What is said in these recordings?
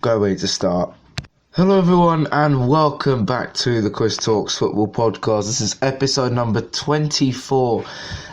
Great way to start. Hello everyone and welcome back to the Chris Talks Football Podcast. This is episode number 24,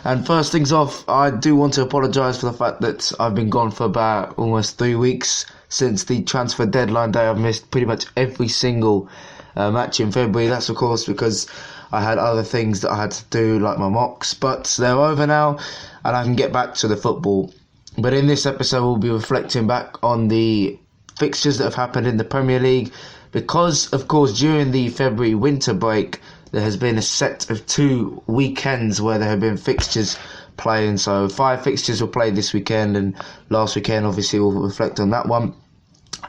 and first things off, I do want to apologise for the fact that I've been gone for about almost 3 weeks since the transfer deadline day. I've missed pretty much every single match in February. That's of course because I had other things that I had to do, like my mocks, but they're over now and I can get back to the football. But in this episode we'll be reflecting back on the fixtures that have happened in the Premier League, because of course during the February winter break there has been a set of 2 weekends where there have been fixtures playing. So 5 fixtures were played this weekend, and last weekend obviously we'll reflect on that one.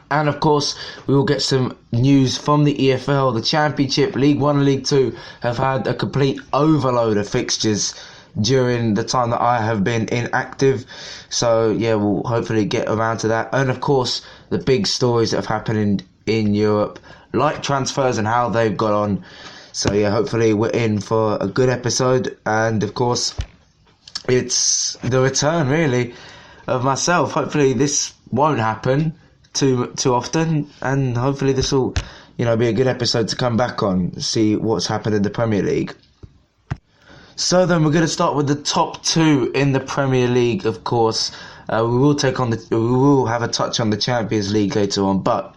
And of course we will get some news from the EFL. The Championship, League 1 and League 2 have had a complete overload of fixtures during the time that I have been inactive. So yeah, we'll hopefully get around to that. And of course the big stories that have happened in Europe, like transfers and how they've got on. So yeah, hopefully we're in for a good episode. And of course it's the return really of myself. Hopefully this won't happen too often, and hopefully this will be a good episode to come back on, see what's happened in the Premier League. So then we're going to start with the top 2 in the Premier League. Of course we will have a touch on the Champions League later on, but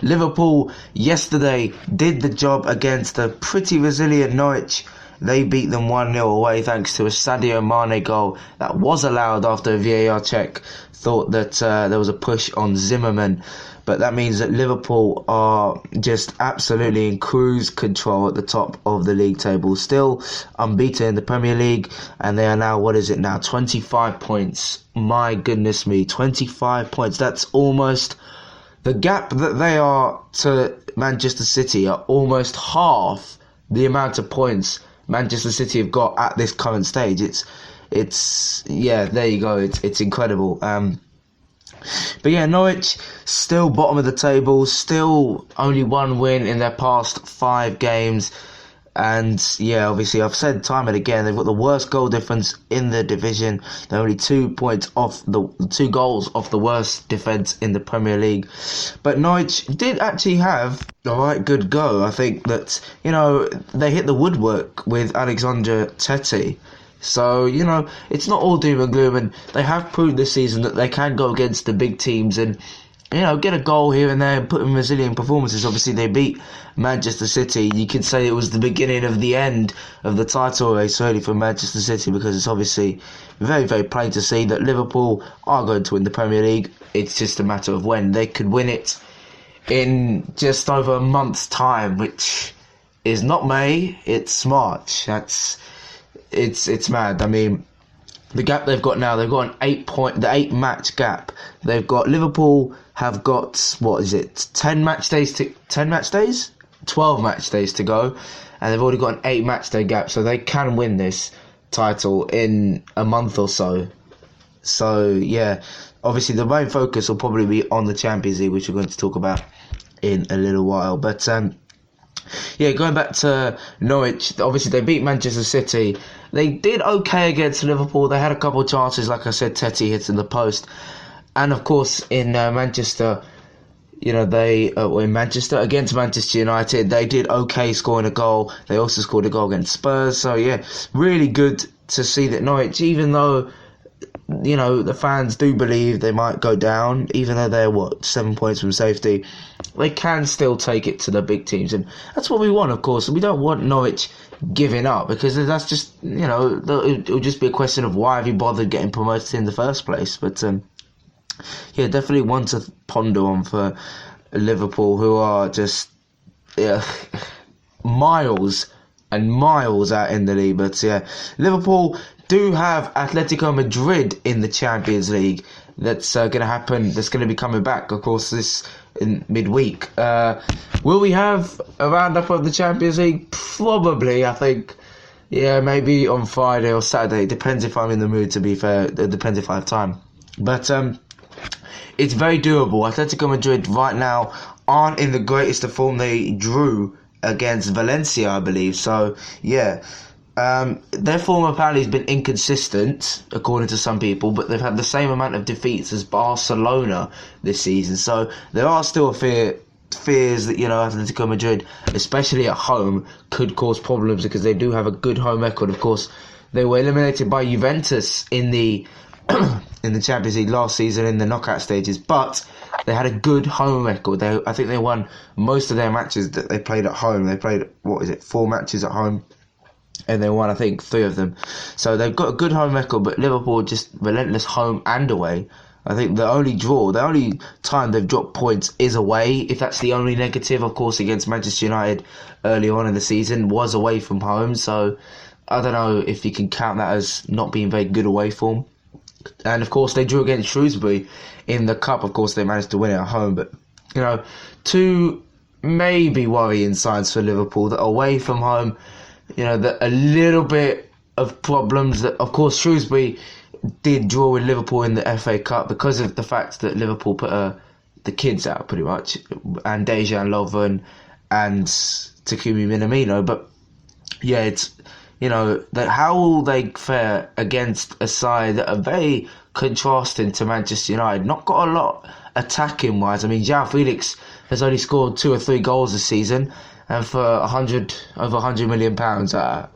Liverpool yesterday did the job against a pretty resilient Norwich. They beat them 1-0 away thanks to a Sadio Mane goal that was allowed after a VAR check thought that there was a push on Zimmerman. But that means that Liverpool are just absolutely in cruise control at the top of the league table. Still unbeaten in the Premier League, and they are now, 25 points. My goodness me, 25 points. That's almost the gap that they are to Manchester City, are almost half the amount of points Manchester City have got at this current stage. It's there you go. It's incredible. But yeah, Norwich still bottom of the table, still only 1 win in their past 5 games. And yeah, obviously I've said time and again, they've got the worst goal difference in the division. They're only 2 points off 2 goals off the worst defence in the Premier League. But Norwich did actually have a right good go. I think that, they hit the woodwork with Alexander Tete. So, it's not all doom and gloom, and they have proved this season that they can go against the big teams and, get a goal here and there and put in resilient performances. Obviously, they beat Manchester City. You could say it was the beginning of the end of the title race, really, for Manchester City, because it's obviously very, very plain to see that Liverpool are going to win the Premier League. It's just a matter of when. They could win it in just over a month's time, which is not May, it's March. It's mad. I mean, the gap they've got now, they've got an 8 match gap. They've got, Liverpool have got, 12 match days to go, and they've already got an 8 match day gap, so they can win this title in a month or so. So yeah, obviously the main focus will probably be on the Champions League, which we're going to talk about in a little while. But yeah, going back to Norwich, obviously they beat Manchester City. They did okay against Liverpool. They had a couple of chances, like I said, Tete hitting the post. And of course in Manchester, against Manchester United, they did okay scoring a goal. They also scored a goal against Spurs. So yeah, really good to see that Norwich, even though the fans do believe they might go down, even though they're 7 points from safety, they can still take it to the big teams, and that's what we want, of course. We don't want Norwich giving up, because that's just, it'll just be a question of why have you bothered getting promoted in the first place. But yeah, definitely one to ponder on for Liverpool, who are just miles and miles out in the league. But yeah, Liverpool do have Atletico Madrid in the Champions League. That's going to happen. That's going to be coming back, of course, this in midweek. Will we have a roundup of the Champions League? Probably, I think. Yeah, maybe on Friday or Saturday. It depends if I'm in the mood, to be fair. It depends if I have time. But it's very doable. Atletico Madrid right now aren't in the greatest of form. They drew against Valencia, I believe. So, yeah. Their form apparently has been inconsistent, according to some people, but they've had the same amount of defeats as Barcelona this season. So there are still fears that, Atletico Madrid, especially at home, could cause problems because they do have a good home record. Of course, they were eliminated by Juventus in the in the Champions League last season in the knockout stages, but they had a good home record. I think they won most of their matches that they played at home. They played, 4 matches at home, and they won, I think, 3 of them. So they've got a good home record, but Liverpool just relentless home and away. I think the only time they've dropped points is away. If that's the only negative, of course, against Manchester United early on in the season was away from home. So I don't know if you can count that as not being very good away form. And of course, they drew against Shrewsbury in the Cup. Of course, they managed to win it at home. But, 2 maybe worrying signs for Liverpool, that away from home, that a little bit of problems. That, of course, Shrewsbury did draw with Liverpool in the FA Cup because of the fact that Liverpool put the kids out, pretty much, and Dejan Lovren and Takumi Minamino. But, yeah, it's... how will they fare against a side that are very contrasting to Manchester United? Not got a lot attacking wise. I mean, João Felix has only scored 2 or 3 goals this season, and for over £100 million,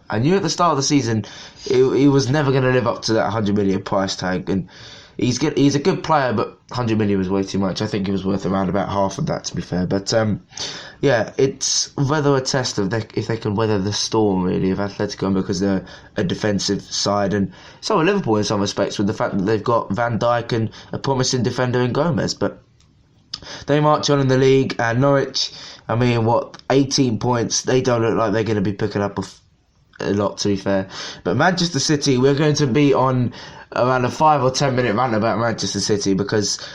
I knew at the start of the season he was never going to live up to that 100 million price tag. And he's good. He's a good player, but 100 million was way too much. I think he was worth around about half of that, to be fair. But it's whether a test of if they can weather the storm, really, of Atletico, because they're a defensive side, and so are Liverpool in some respects, with the fact that they've got Van Dijk and a promising defender in Gomez. But they march on in the league, and Norwich, 18 points. They don't look like they're going to be picking up a lot, to be fair. But Manchester City, we're going to be on around a 5 or 10 minute rant about Manchester City, because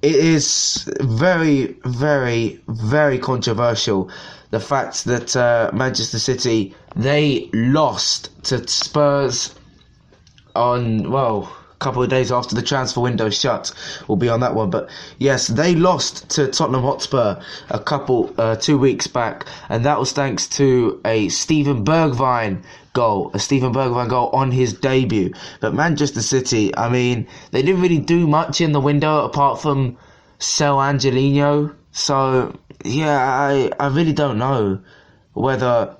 it is very, very, very controversial, the fact that Manchester City, they lost to Spurs on, a couple of days after the transfer window shut. We'll be on that one. But yes, they lost to Tottenham Hotspur 2 weeks back, and that was thanks to a Steven Bergwijn goal on his debut. But Manchester City, they didn't really do much in the window apart from sell Angelino. So yeah, I really don't know whether,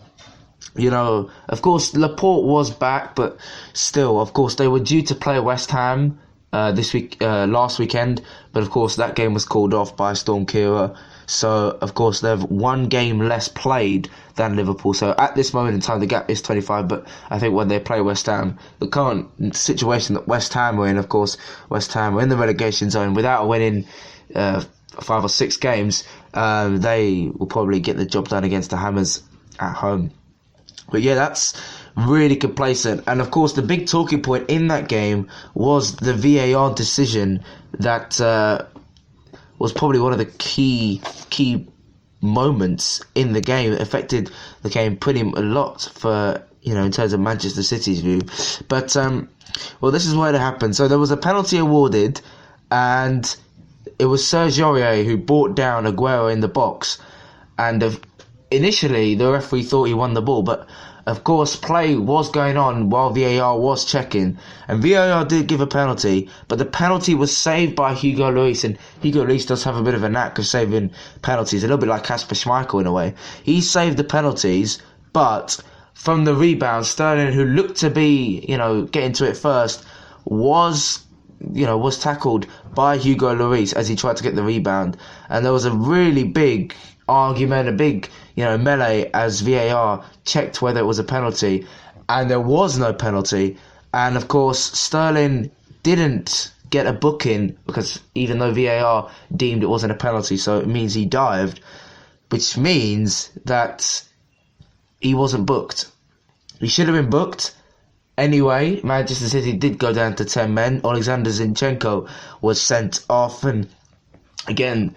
of course, Laporte was back, but still, of course, they were due to play West Ham last weekend, but of course that game was called off by Storm Kira. So, of course, they've 1 game less played than Liverpool. So, at this moment in time, the gap is 25. But I think when they play West Ham, the current situation that West Ham were in, of course, West Ham were in the relegation zone without winning 5 or 6 games. They will probably get the job done against the Hammers at home. But yeah, that's really complacent. And of course, the big talking point in that game was the VAR decision that was probably one of the key moments in the game. It affected the game pretty a lot for, in terms of Manchester City's view. But, this is what happened. So there was a penalty awarded, and it was Serge Aurier who brought down Aguero in the box. And initially, the referee thought he won the ball, but of course, play was going on while VAR was checking, and VAR did give a penalty, but the penalty was saved by Hugo Lloris, and Hugo Lloris does have a bit of a knack of saving penalties, a little bit like Kasper Schmeichel in a way. He saved the penalties, but from the rebound, Sterling, who looked to be, getting to it first, was tackled by Hugo Lloris as he tried to get the rebound, and there was a really big argument, a big melee as VAR checked whether it was a penalty, and there was no penalty. And of course, Sterling didn't get a booking, because even though VAR deemed it wasn't a penalty, so it means he dived, which means that he wasn't booked. He should have been booked. Anyway, Manchester City did go down to 10 men. Alexander Zinchenko was sent off, and again,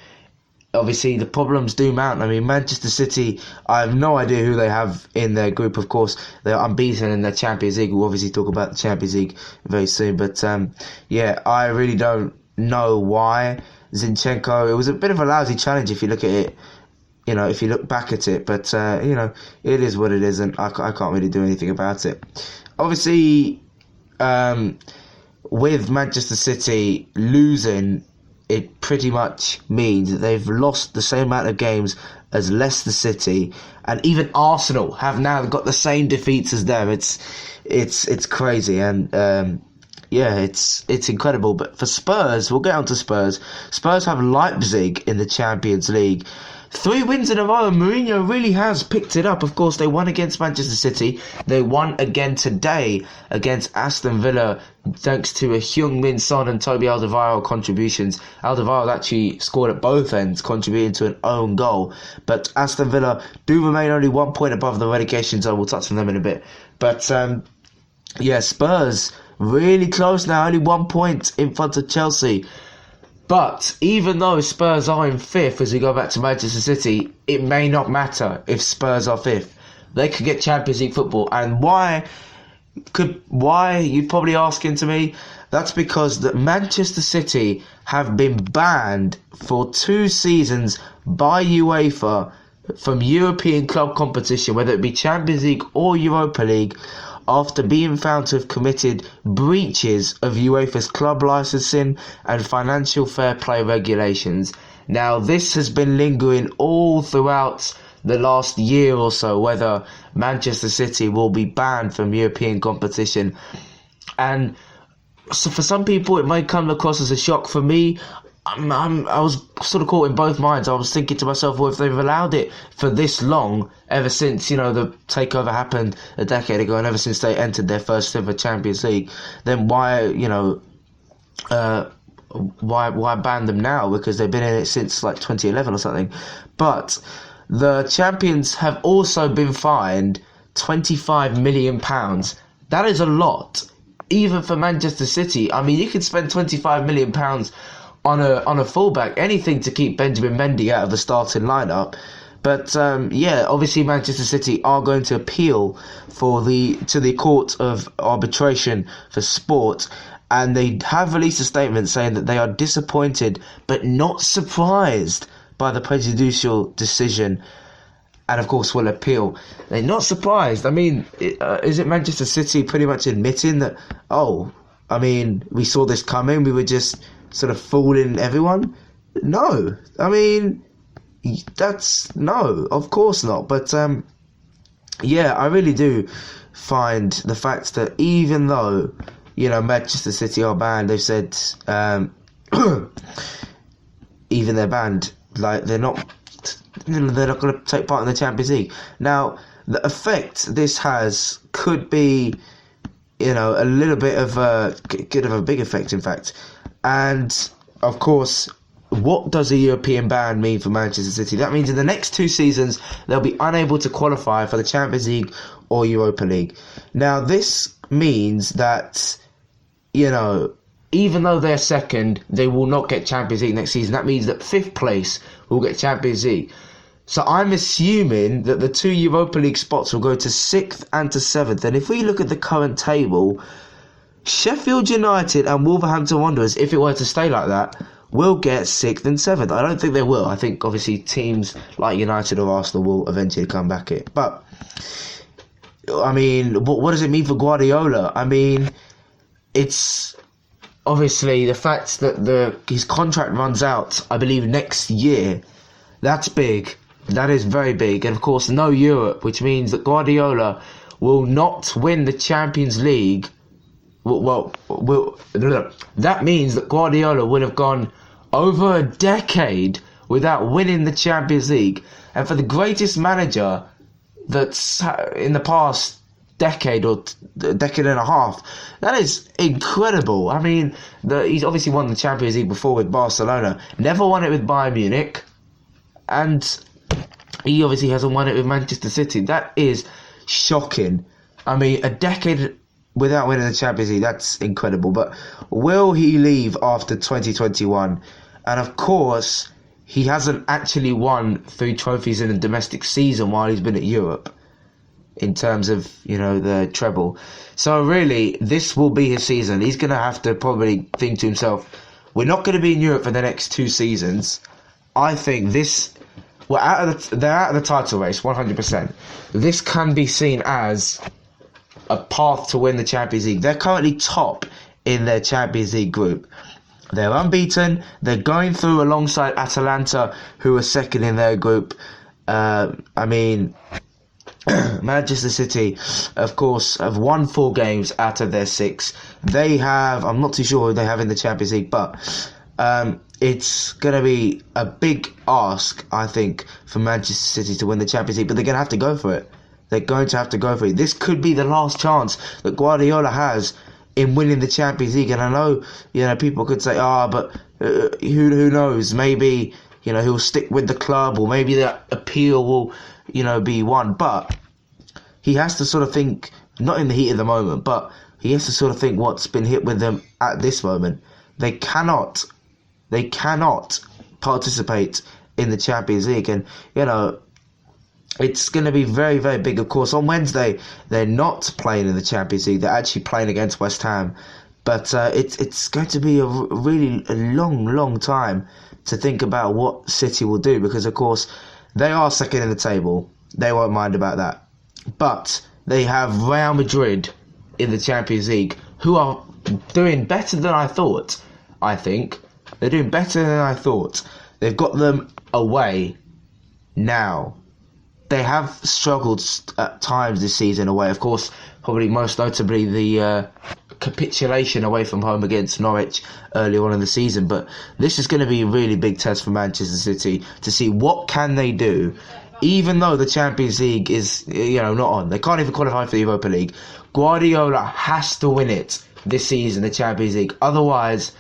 obviously, the problems do mount. Manchester City, I have no idea who they have in their group. Of course, they're unbeaten in their Champions League. We'll obviously talk about the Champions League very soon. But, I really don't know why Zinchenko... It was a bit of a lousy challenge if you look at it if you look back at it. But, it is what it is, and I can't really do anything about it. Obviously, with Manchester City losing, it pretty much means that they've lost the same amount of games as Leicester City, and even Arsenal have now got the same defeats as them. It's crazy, and it's incredible. But for Spurs, we'll get on to Spurs. Spurs have Leipzig in the Champions League. 3 wins in a row, and Mourinho really has picked it up. Of course, they won against Manchester City. They won again today against Aston Villa, thanks to a Heung-min Son and Toby Alderweireld contributions. Alderweireld actually scored at both ends, contributing to an own goal. But Aston Villa do remain only 1 point above the relegation zone. We'll touch on them in a bit. But, Spurs really close now, only 1 point in front of Chelsea. But even though Spurs are in 5th, as we go back to Manchester City, it may not matter if Spurs are 5th. They could get Champions League football. And why, you're probably asking to me? That's because that Manchester City have been banned for 2 seasons by UEFA from European club competition, whether it be Champions League or Europa League, after being found to have committed breaches of UEFA's club licensing and financial fair play regulations. Now, this has been lingering all throughout the last year or so, whether Manchester City will be banned from European competition. And so for some people, it may come across as a shock. For me, I was sort of caught in both minds. I was thinking to myself, well, if they've allowed it for this long, ever since, the takeover happened a decade ago, and ever since they entered their first ever Champions League, then why ban them now? Because they've been in it since like 2011 or something. But the champions have also been fined £25 million. That is a lot, even for Manchester City. I mean, you could spend £25 million on a fullback, anything to keep Benjamin Mendy out of the starting lineup. But obviously Manchester City are going to appeal to the Court of Arbitration for Sport, and they have released a statement saying that they are disappointed but not surprised by the prejudicial decision, and of course will appeal. They're not surprised. I mean, is it Manchester City pretty much admitting that, we saw this coming, we were just sort of fooling everyone? No. I mean, no, of course not. But, I really do find the fact that even though, Manchester City are banned, they've said, even they're banned, like, they're not going to take part in the Champions League. Now, the effect this has could be, a little bit of a big effect, in fact. And, of course, what does a European ban mean for Manchester City? That means in the next 2 seasons, they'll be unable to qualify for the Champions League or Europa League. Now, this means that, even though they're second, they will not get Champions League next season. That means that 5th place will get Champions League. So I'm assuming that the 2 Europa League spots will go to 6th and to 7th. And if we look at the current table, Sheffield United and Wolverhampton Wanderers, if it were to stay like that, will get 6th and 7th. I don't think they will. I think, obviously, teams like United or Arsenal will eventually come back here. But, I mean, what does it mean for Guardiola? I mean, it's obviously the fact that his contract runs out, I believe, next year. That's big. That is very big. And, of course, no Europe, which means that Guardiola will not win the Champions League. That means that Guardiola will have gone over a decade without winning the Champions League. And for the greatest manager that's in the past decade or decade and a half, that is incredible. I mean, he's obviously won the Champions League before with Barcelona, never won it with Bayern Munich, and he obviously hasn't won it with Manchester City. That is shocking. I mean, a decade without winning the Champions League, that's incredible. But will he leave after 2021? And of course, he hasn't actually won 3 trophies in a domestic season while he's been at Europe, in terms of, the treble. So really, this will be his season. He's going to have to probably think to himself, we're not going to be in Europe for the next 2 seasons. I think this they're out of the title race, 100%. This can be seen as a path to win the Champions League. They're currently top in their Champions League group. They're unbeaten. They're going through alongside Atalanta, who are second in their group. Manchester City, of course, have won 4 games out of their 6. They have, I'm not too sure who they have in the Champions League, but it's going to be a big ask, I think, for Manchester City to win the Champions League, but they're going to have to go for it. They're going to have to go for it. This could be the last chance that Guardiola has in winning the Champions League. And I know, people could say, but who knows? Maybe, he'll stick with the club, or maybe the appeal will, be won. But he has to sort of think, not in the heat of the moment, but he has to sort of think what's been hit with them at this moment. They cannot participate in the Champions League. And, it's going to be very, very big. Of course, on Wednesday, they're not playing in the Champions League. They're actually playing against West Ham. But it's going to be a long time to think about what City will do. Because, of course, they are second in the table. They won't mind about that. But they have Real Madrid in the Champions League, who are doing better than I thought, I think. They're doing better than I thought. They've got them away now. They have struggled at times this season away. Of course, probably most notably the capitulation away from home against Norwich earlier on in the season. But this is going to be a really big test for Manchester City to see what can they do. Even though the Champions League is, not on. They can't even qualify for the Europa League. Guardiola has to win it this season, the Champions League. Otherwise,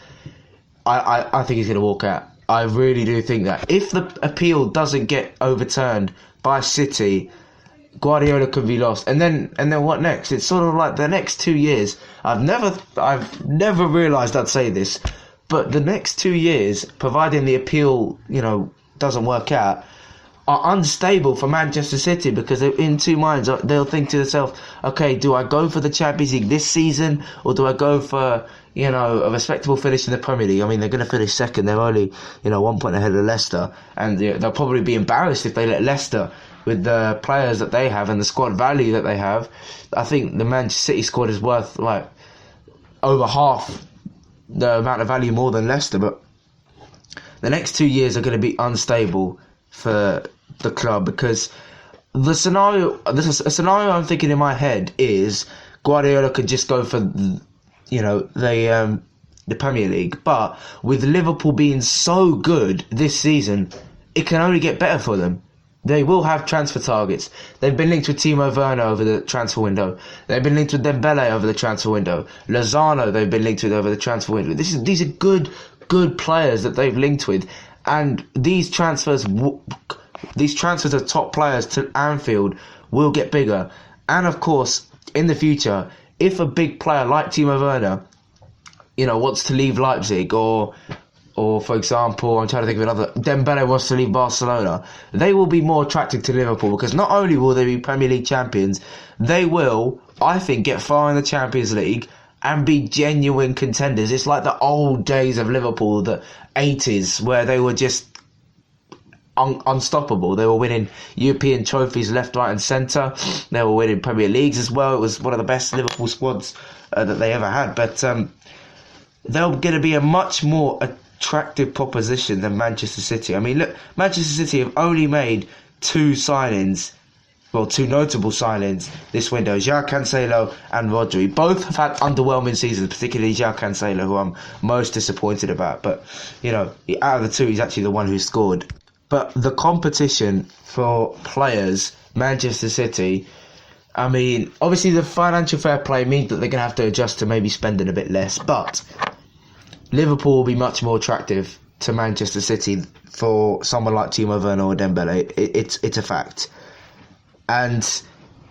I think he's going to walk out. I really do think that. If the appeal doesn't get overturned by City, Guardiola could be lost. And then what next? It's sort of like the next 2 years. I've never realised I'd say this, but the next 2 years, providing the appeal, doesn't work out, are unstable for Manchester City, because in 2 minds they'll think to themselves, okay, do I go for the Champions League this season, or do I go for a respectable finish in the Premier League? I mean, they're going to finish second. They're only 1 point ahead of Leicester, and they'll probably be embarrassed if they let Leicester, with the players that they have and the squad value that they have. I think the Manchester City squad is worth like over half the amount of value more than Leicester. But the next 2 years are going to be unstable for the club, because a scenario I'm thinking in my head is Guardiola could just go for the Premier League, but with Liverpool being so good this season, it can only get better for them. They will have transfer targets. They've been linked with Timo Werner over the transfer window. They've been linked with Dembele over the transfer window. Lozano they've been linked with over the transfer window. These are good players that they've linked with. And these transfers of top players to Anfield will get bigger. And of course, in the future, if a big player like Timo Werner, wants to leave Leipzig, or for example, I'm trying to think of another, Dembele wants to leave Barcelona, they will be more attractive to Liverpool, because not only will they be Premier League champions, they will, I think, get far in the Champions League and be genuine contenders. It's like the old days of Liverpool, the 80s, where they were just unstoppable. They were winning European trophies left, right and centre. They were winning Premier Leagues as well. It was one of the best Liverpool squads that they ever had. But they're going to be a much more attractive proposition than Manchester City. I mean, look, Manchester City have only made 2 notable signings this window, João Cancelo and Rodri. Both have had underwhelming seasons, particularly João Cancelo, who I'm most disappointed about. But, out of the 2, he's actually the one who scored. But the competition for players, Manchester City, I mean, obviously the financial fair play means that they're going to have to adjust to maybe spending a bit less. But Liverpool will be much more attractive to Manchester City for someone like Timo Werner or Dembele. It's a fact. And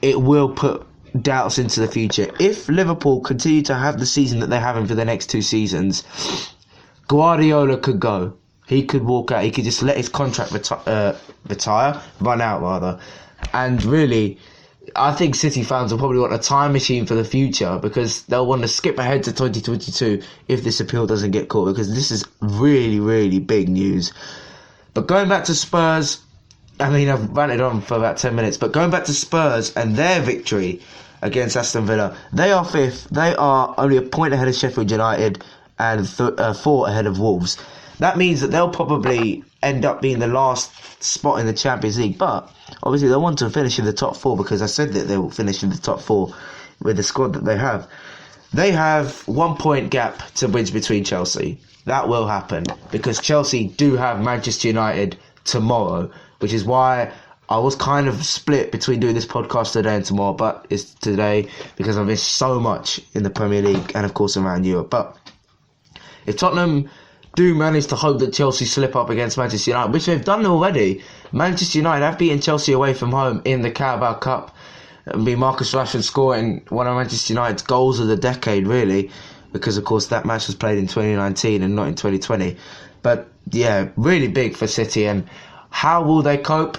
it will put doubts into the future. If Liverpool continue to have the season that they're having for the next 2 seasons, Guardiola could go. He could walk out. He could just let his contract run out. And really, I think City fans will probably want a time machine for the future, because they'll want to skip ahead to 2022 if this appeal doesn't get caught, because this is really, really big news. But going back to Spurs, I mean, I've ranted on for about 10 minutes, but going back to Spurs and their victory against Aston Villa, they are 5th. They are only a point ahead of Sheffield United and 4 ahead of Wolves. That means that they'll probably end up being the last spot in the Champions League, but obviously they want to finish in the top 4 because I said that they will finish in the top 4 with the squad that they have. They have 1 point gap to bridge between Chelsea. That will happen because Chelsea do have Manchester United tomorrow, which is why I was kind of split between doing this podcast today and tomorrow, but it's today because I've missed so much in the Premier League and of course around Europe. But if Tottenham do manage to hope that Chelsea slip up against Manchester United, which they've done already, Manchester United have beaten Chelsea away from home in the Carabao Cup. It'll be Marcus Rashford scoring one of Manchester United's goals of the decade, really, because of course that match was played in 2019 and not in 2020. But yeah, really big for City, and how will they cope?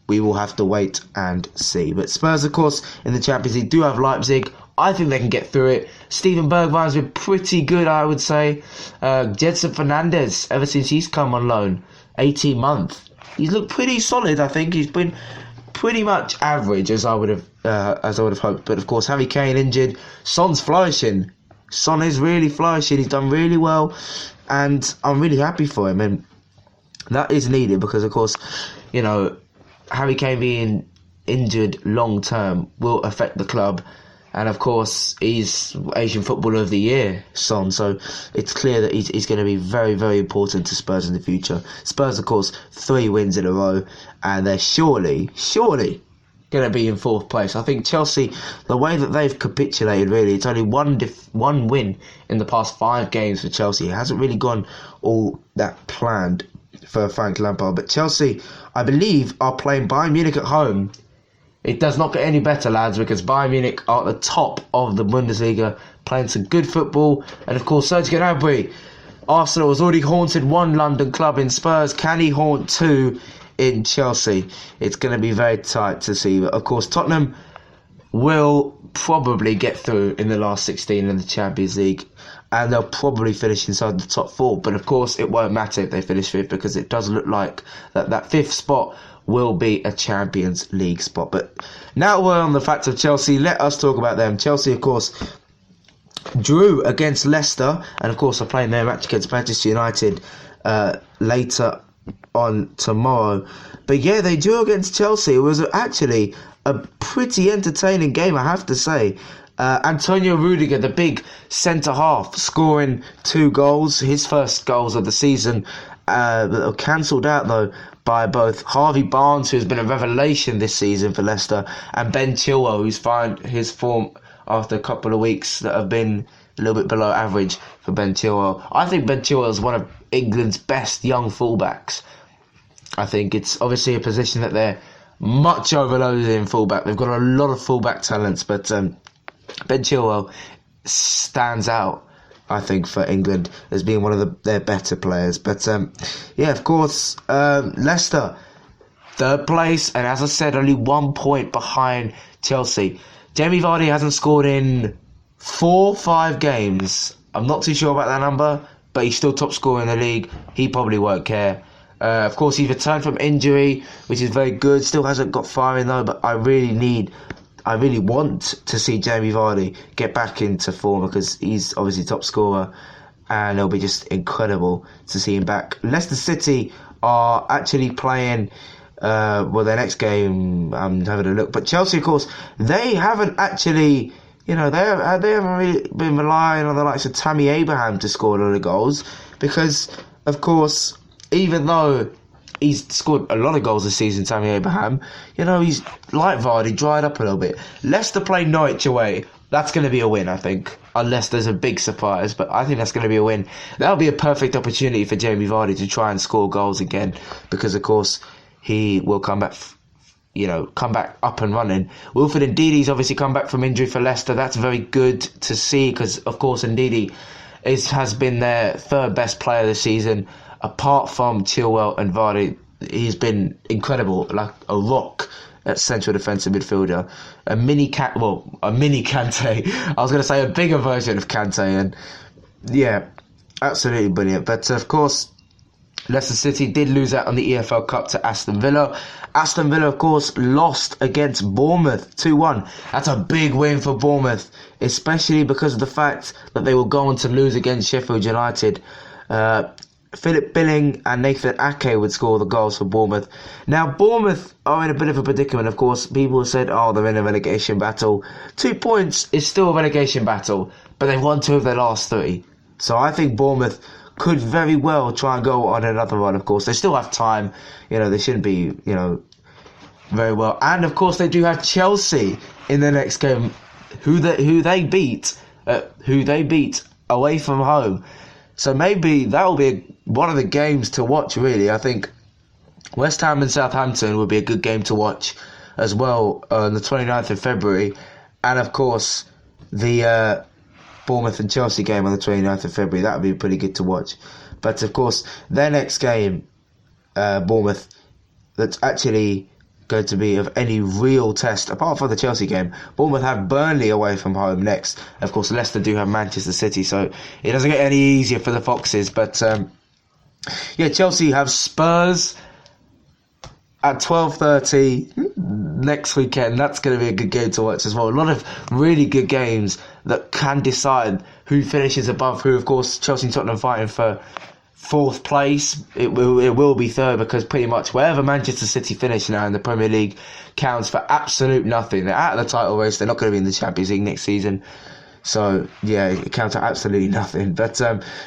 We will have to wait and see. But Spurs, of course, in the Champions League do have Leipzig. I think they can get through it. Steven Bergwijn's been pretty good, I would say. Gedson Fernandes, ever since he's come on loan, 18 months, he's looked pretty solid. I think he's been pretty much average as I would have hoped. But of course, Harry Kane injured. Son's flourishing. Son is really flourishing. He's done really well, and I'm really happy for him. And that is needed because, of course, you know, Harry Kane being injured long term will affect the club. And of course, he's Asian Footballer of the Year, Son. So it's clear that he's going to be very, very important to Spurs in the future. Spurs, of course, 3 wins in a row, and they're surely going to be in 4th place. I think Chelsea, the way that they've capitulated, really, it's only one win in the past 5 games for Chelsea. It hasn't really gone all that planned for Frank Lampard. But Chelsea, I believe, are playing Bayern Munich at home. It does not get any better, lads, because Bayern Munich are at the top of the Bundesliga, playing some good football. And of course, Serge Gnabry, Arsenal has already haunted 1 London club in Spurs. Can he haunt 2 in Chelsea? It's going to be very tight to see. But of course, Tottenham will probably get through in the last 16 in the Champions League, and they'll probably finish inside the top 4. But of course, it won't matter if they finish 5th, because it does look like that 5th spot will be a Champions League spot. But now we're on the fact of Chelsea. Let us talk about them. Chelsea, of course, drew against Leicester, and of course are playing their match against Manchester United later on tomorrow. But yeah, they drew against Chelsea. It was actually a pretty entertaining game, I have to say. Antonio Rudiger, the big centre-half, scoring 2 goals, his first goals of the season, that were cancelled out, though, by both Harvey Barnes, who's been a revelation this season for Leicester, and Ben Chilwell, who's found his form after a couple of weeks that have been a little bit below average for Ben Chilwell. I think Ben Chilwell is one of England's best young fullbacks. I think it's obviously a position that they're much overloaded in fullback. They've got a lot of fullback talents, but Ben Chilwell stands out, I think, for England as being one of their better players. But yeah, of course, Leicester, 3rd place, and as I said, only 1 point behind Chelsea. Jamie Vardy hasn't scored in 4-5 games. I'm not too sure about that number, but he's still top scorer in the league. He probably won't care. Of course, he's returned from injury, which is very good. Still hasn't got firing though, but I really want to see Jamie Vardy get back into form, because he's obviously top scorer, and it'll be just incredible to see him back. Leicester City are actually playing their next game. I'm having a look, but Chelsea, of course, they haven't actually, they haven't really been relying on the likes of Tammy Abraham to score a lot of goals, because of course, even though he's scored a lot of goals this season, Tammy Abraham, he's like Vardy, dried up a little bit. Leicester play Norwich away. That's going to be a win, I think, unless there's a big surprise, but I think that's going to be a win. That'll be a perfect opportunity for Jamie Vardy to try and score goals again, because of course he will come back up and running. Wilfred Ndidi's obviously come back from injury for Leicester. That's very good to see, because of course Ndidi has been their 3rd best player this season. Apart from Chilwell and Vardy, he's been incredible, like a rock at central defensive midfielder. A mini Kante. I was going to say a bigger version of Kante, and yeah, absolutely brilliant. But of course, Leicester City did lose out on the EFL Cup to Aston Villa. Aston Villa, of course, lost against Bournemouth 2-1. That's a big win for Bournemouth, especially because of the fact that they were going to lose against Sheffield United. Philip Billing and Nathan Ake would score the goals for Bournemouth. Now, Bournemouth are in a bit of a predicament, of course. People have said, they're in a relegation battle. 2 points is still a relegation battle, but they've won 2 of their last 3. So I think Bournemouth could very well try and go on another run, of course. They still have time. They shouldn't be, very well. And, of course, they do have Chelsea in the next game, who they beat away from home. So maybe that will be one of the games to watch, really. I think West Ham and Southampton would be a good game to watch as well on the 29th of February. And, of course, the Bournemouth and Chelsea game on the 29th of February. That would be pretty good to watch. But, of course, their next game, Bournemouth, that's actually going to be of any real test, apart from the Chelsea game. Bournemouth have Burnley away from home next. Of course, Leicester do have Manchester City, so it doesn't get any easier for the Foxes. But, Chelsea have Spurs at 12:30 next weekend. That's going to be a good game to watch as well. A lot of really good games that can decide who finishes above who. Of course, Chelsea and Tottenham fighting for 4th place. It will be 3rd, because pretty much wherever Manchester City finish now in the Premier League counts for absolute nothing. They're out of the title race. They're not going to be in the Champions League next season. So, it counts for absolutely nothing. But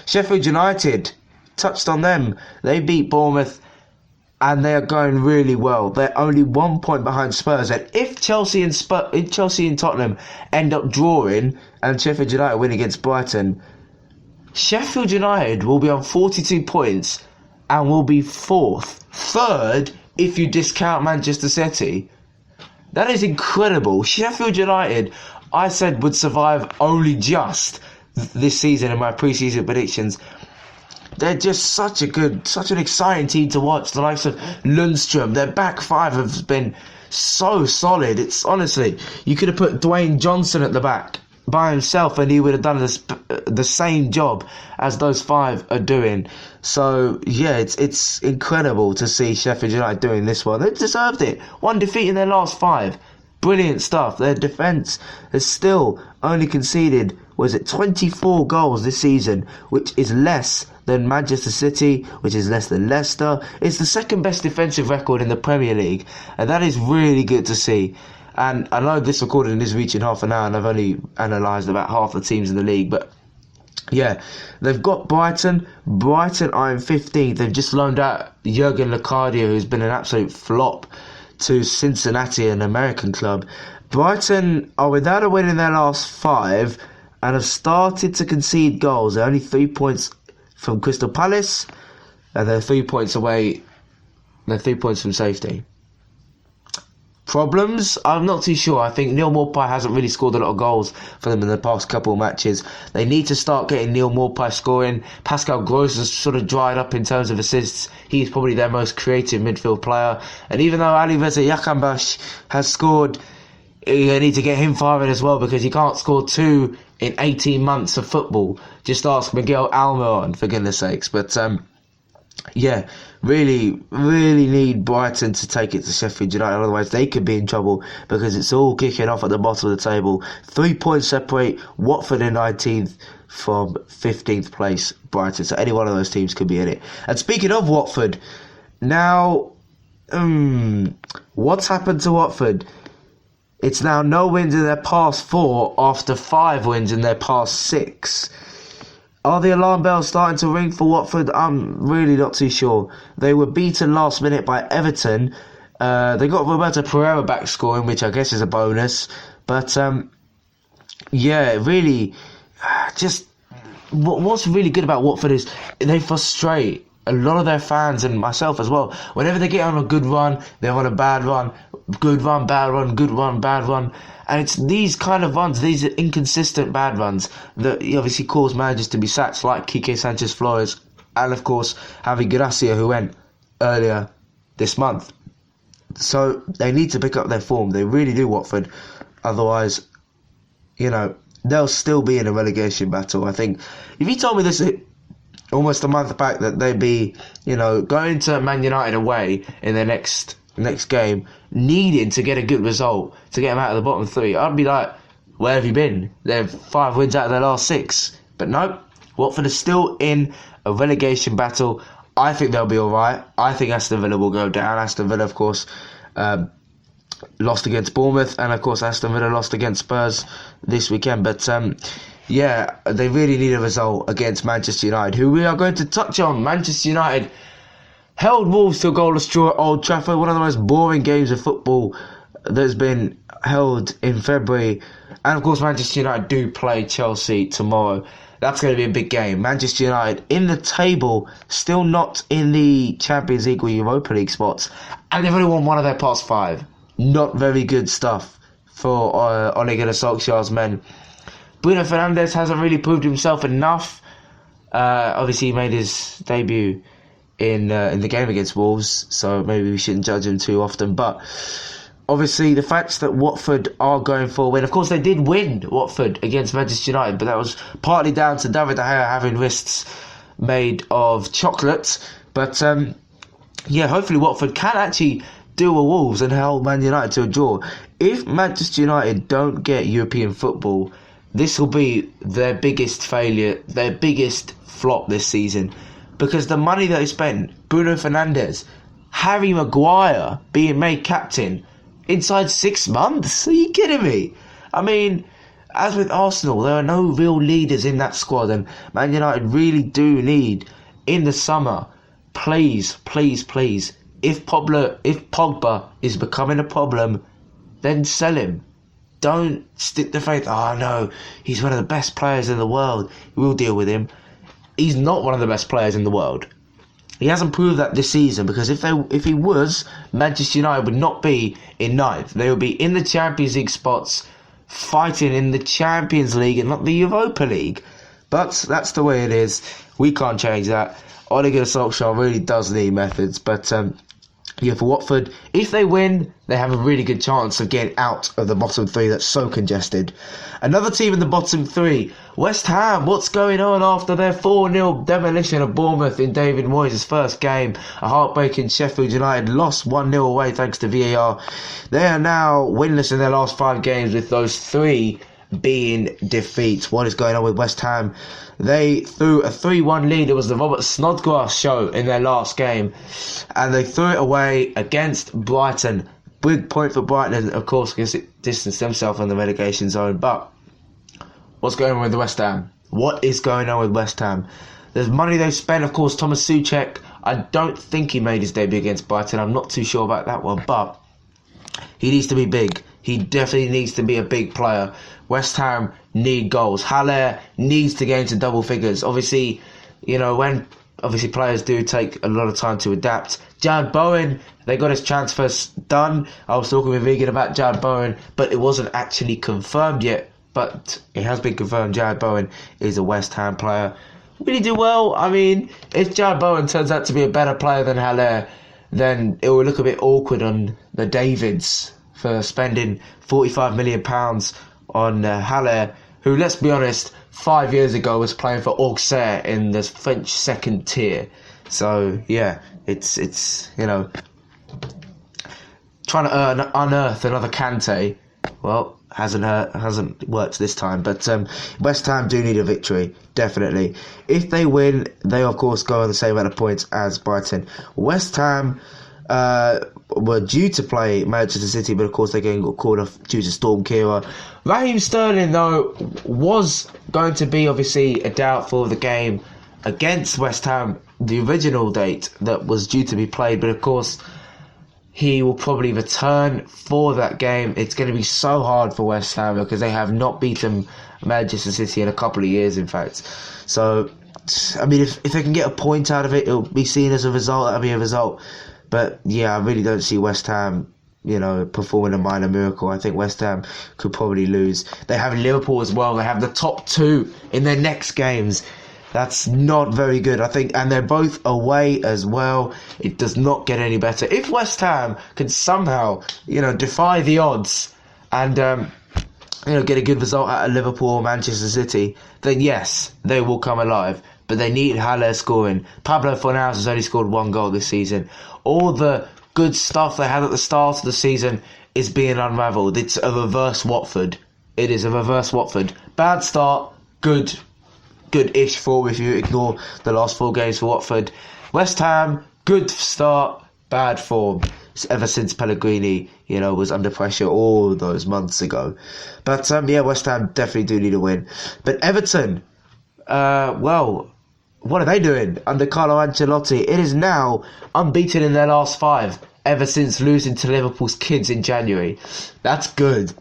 Sheffield United, touched on them. They beat Bournemouth, and they are going really well. They're only 1 point behind Spurs. And if Chelsea and Tottenham end up drawing and Sheffield United win against Brighton, Sheffield United will be on 42 points and will be 4th. 3rd if you discount Manchester City. That is incredible. Sheffield United, I said, would survive only just this season in my pre-season predictions. They're just such an exciting team to watch. The likes of Lundstrom, their back 5 have been so solid. It's honestly, you could have put Dwayne Johnson at the back by himself and he would have done the same job as those 5 are doing. So, it's incredible to see Sheffield United doing this well. They deserved it. 1 defeat in their last 5. Brilliant stuff. Their defence has still only conceded, 24 goals this season, which is less than Manchester City, which is less than Leicester. It's the 2nd best defensive record in the Premier League, and that is really good to see. And I know this recording is reaching half an hour, and I've only analysed about half the teams in the league, but they've got Brighton. Brighton are in 15th. They've just loaned out Jurgen Locadia, who's been an absolute flop, to Cincinnati, an American club. Brighton are without a win in their last 5 and have started to concede goals. They're only 3 points from Crystal Palace, and they're 3 points away. They're 3 points from safety. Problems? I'm not too sure. I think Neil Maupay hasn't really scored a lot of goals for them in the past couple of matches. They need to start getting Neil Maupay scoring. Pascal Gross has sort of dried up in terms of assists. He's probably their most creative midfield player. And even though Ali Reza Yakambash has scored, you need to get him firing as well, because he can't score 2 in 18 months of football. Just ask Miguel Almiron, for goodness sakes. But really, really need Brighton to take it to Sheffield United. Otherwise, they could be in trouble, because it's all kicking off at the bottom of the table. 3 points separate Watford in 19th from 15th place Brighton. So any one of those teams could be in it. And speaking of Watford, now, what's happened to Watford? It's now no wins in their past 4 after 5 wins in their past 6. Are the alarm bells starting to ring for Watford? I'm really not too sure. They were beaten last minute by Everton. They got Roberto Pereira back scoring, which I guess is a bonus. But, really, just what's really good about Watford is they frustrate a lot of their fans, and myself as well. Whenever they get on a good run, they're on a bad run. Good run, bad run, good run, bad run. And it's these kind of runs, these are inconsistent bad runs, that obviously cause managers to be sacked, like Quique Sanchez-Flores, and of course Javi Gracia, who went earlier this month. So they need to pick up their form. They really do, Watford. Otherwise, they'll still be in a relegation battle. I think if you told me this almost a month back that they'd be, going to Man United away in their next game, needing to get a good result to get them out of the bottom three, I'd be like, where have you been? They're 5 wins out of their last 6. But no, Watford is still in a relegation battle. I think they'll be alright. I think Aston Villa will go down. Aston Villa, of course, lost against Bournemouth, and of course Aston Villa lost against Spurs this weekend. But they really need a result against Manchester United, who we are going to touch on. Manchester United held Wolves to a goalless draw at Old Trafford, one of the most boring games of football that's been held in February. And of course Manchester United do play Chelsea tomorrow. That's going to be a big game. Manchester United in the table, still not in the Champions League or Europa League spots, and they've only won one of their past 5. Not very good stuff for Ole Gunnar Solskjaer's men. Bruno Fernandes hasn't really proved himself enough. Obviously, he made his debut in the game against Wolves, so maybe we shouldn't judge him too often. But obviously, the fact that Watford are going for a win. Of course, they did win Watford against Manchester United, but that was partly down to David De Gea having wrists made of chocolate. But hopefully Watford can actually deal with Wolves and hold Man United to a draw. If Manchester United don't get European football, this will be their biggest failure, their biggest flop this season. Because the money that they spent, Bruno Fernandes, Harry Maguire being made captain inside 6 months? Are you kidding me? I mean, as with Arsenal, there are no real leaders in that squad, and Man United really do need, in the summer, please, if Pogba is becoming a problem, then sell him. Don't stick the faith, oh no, he's one of the best players in the world, we'll deal with him. He's not one of the best players in the world. He hasn't proved that this season, because if he was, Manchester United would not be in 9th. They would be in the Champions League spots, fighting in the Champions League and not the Europa League. But that's the way it is. We can't change that. Ole Gunnar Solskjaer really does need methods. But for Watford, if they win, they have a really good chance of getting out of the bottom 3 that's so congested. Another team in the bottom 3, West Ham. What's going on after their 4-0 demolition of Bournemouth in David Moyes' first game? A heartbreaking Sheffield United lost 1-0 away thanks to VAR. They are now winless in their last 5 games, with those 3 being defeats. What is going on with West Ham? They threw a 3-1 lead. It was the Robert Snodgrass show in their last game, and they threw it away against Brighton. Big point for Brighton, of course, because it distanced themselves from the relegation zone. But what's going on with West Ham? What is going on with West Ham? There's money they've spent. Of course, Thomas Souček, I don't think he made his debut against Brighton. I'm not too sure about that one, but he needs to be big. He definitely needs to be a big player. West Ham need goals. Haller needs to get into double figures. Obviously, when players do take a lot of time to adapt. Jared Bowen, they got his transfers done. I was talking with Vegan about Jared Bowen, but it wasn't actually confirmed yet. But it has been confirmed Jared Bowen is a West Ham player. Will he do well? I mean, if Jared Bowen turns out to be a better player than Haller, then it will look a bit awkward on the Davids for spending £45 million on Haller, who, let's be honest, 5 years ago was playing for Auxerre in the French second tier. So yeah, it's trying to unearth another Kante. Well, hasn't worked this time. But West Ham do need a victory, definitely. If they win, they of course go on the same amount of points as Brighton. West Ham were due to play Manchester City, but of course they got called off due to Storm Kira. Raheem Sterling, though, was going to be obviously a doubt for the game against West Ham, the original date that was due to be played, but of course he will probably return for that game. It's going to be so hard for West Ham because they have not beaten Manchester City in a couple of years, in fact. So, I mean, if they can get a point out of it, it'll be seen as a result. That'll be a result. But yeah, I really don't see West Ham, performing a minor miracle. I think West Ham could probably lose. They have Liverpool as well. They have the top 2 in their next games. That's not very good, I think. And they're both away as well. It does not get any better. If West Ham can somehow, defy the odds and, get a good result out of Liverpool or Manchester City, then yes, they will come alive. but they need Haller scoring. Pablo Fornals has only scored 1 goal this season. All the good stuff they had at the start of the season is being unravelled. It's a reverse Watford. It is a reverse Watford. Bad start, good-ish form if you ignore the last 4 games for Watford. West Ham, good start, bad form ever since Pellegrini, was under pressure all those months ago. But West Ham definitely do need a win. But Everton, what are they doing under Carlo Ancelotti? It is now unbeaten in their last 5 ever since losing to Liverpool's kids in January. That's good.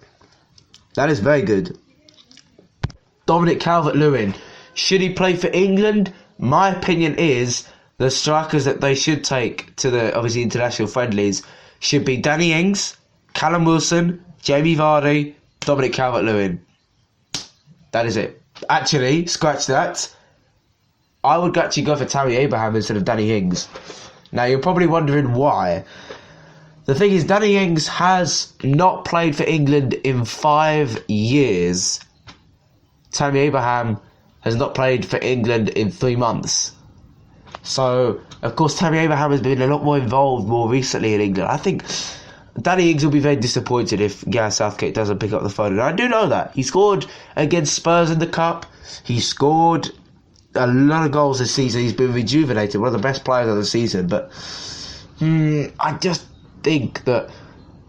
That is very good. Dominic Calvert-Lewin, should he play for England? My opinion is the strikers that they should take to the, obviously, international friendlies should be Danny Ings, Callum Wilson, Jamie Vardy, Dominic Calvert-Lewin. That is it. Actually, scratch that. I would actually go for Tammy Abraham instead of Danny Ings. Now, you're probably wondering why. The thing is, Danny Ings has not played for England in 5 years. Tammy Abraham has not played for England in 3 months. So, of course, Tammy Abraham has been a lot more involved more recently in England. I think Danny Ings will be very disappointed if Gareth Southgate doesn't pick up the phone. And I do know that. He scored against Spurs in the Cup. He scored a lot of goals this season. He's been rejuvenated, one of the best players of the season. But I just think that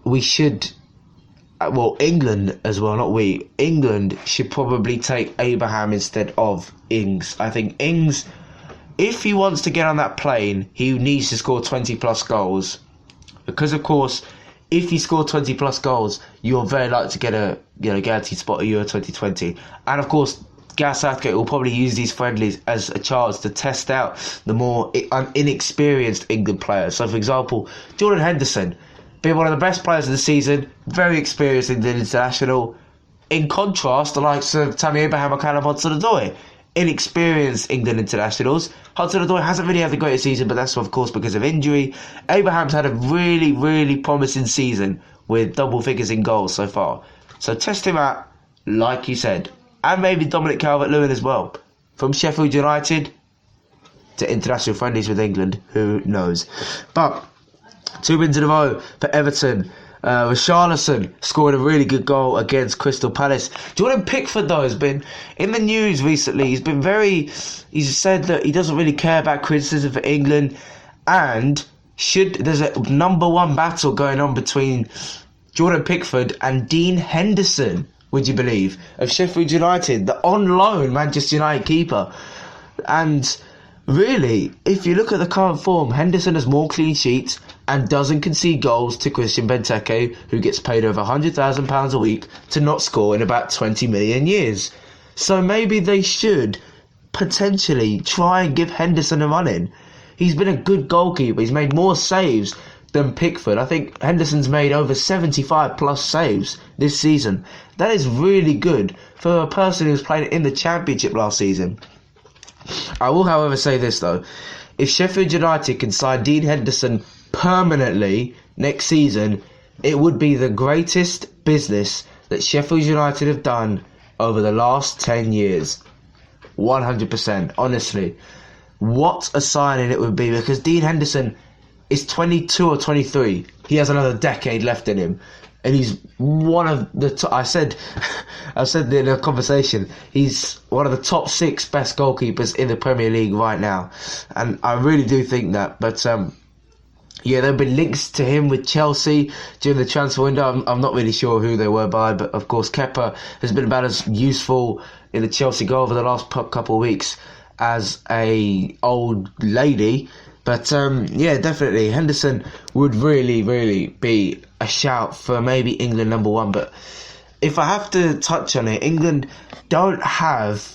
we should... England as well, not we. England should probably take Abraham instead of Ings. I think Ings... If he wants to get on that plane, he needs to score 20 plus goals. Because, of course, if you score 20 plus goals, you're very likely to get a guaranteed spot at Euro 2020. And, of course, Gareth Southgate will probably use these friendlies as a chance to test out the more inexperienced England players. So, for example, Jordan Henderson, being one of the best players of the season, very experienced England international. In contrast, the likes of Tammy Abraham or Callum Hudson-Odoi, inexperienced England internationals. Hudson-Odoi hasn't really had the greatest season, but that's of course because of injury. Abraham's had a really, really promising season with double figures in goals so far. So test him out, like you said. And maybe Dominic Calvert-Lewin as well. From Sheffield United to international friendlies with England, who knows. But 2 wins in a row for Everton. Richarlison scored a really good goal against Crystal Palace. Jordan Pickford, though, has been in the news recently. He's said that he doesn't really care about criticism for England, and there's a number 1 battle going on between Jordan Pickford and Dean Henderson, would you believe, of Sheffield United, the on loan Manchester United keeper. And really, if you look at the current form, Henderson has more clean sheets and doesn't concede goals to Christian Benteke, who gets paid over £100,000 a week to not score in about 20 million years. So maybe they should potentially try and give Henderson a run in. He's been a good goalkeeper. He's made more saves than Pickford. I think Henderson's made over 75 plus saves this season. That is really good for a person who's played in the Championship last season. I will, however, say this, though. If Sheffield United can sign Dean Henderson permanently next season, it would be the greatest business that Sheffield United have done over the last 10 years. 100%, honestly. What a signing it would be, because Dean Henderson is 22 or 23. He has another decade left in him. And he's one of the I said in a conversation, he's one of the top 6 best goalkeepers in the Premier League right now. And I really do think that. But there have been links to him with Chelsea during the transfer window. I'm not really sure who they were by, but of course Kepa has been about as useful in the Chelsea goal over the last couple of weeks as a old lady. But definitely Henderson would really, really be a shout for maybe England number 1. But if I have to touch on it, England don't have,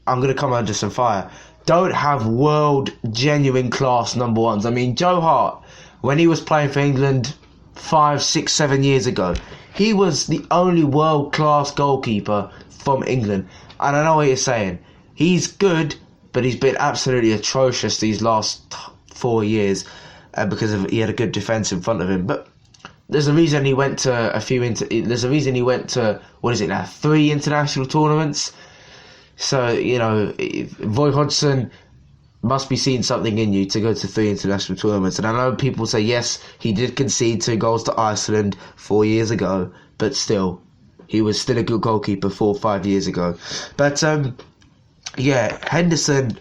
I'm going to come under some fire, don't have world genuine class number 1s. I mean, Joe Hart, when he was playing for England 5, 6, 7 years ago, he was the only world class goalkeeper from England. And I know what you're saying. He's good, but he's been absolutely atrocious these last 4 years because he had a good defence in front of him. But there's a reason he went to 3 international tournaments. So, Roy Hodgson must be seeing something in you to go to 3 international tournaments. And I know people say, yes, he did concede 2 goals to Iceland 4 years ago, but still, he was still a good goalkeeper 4 or 5 years ago. But, Henderson,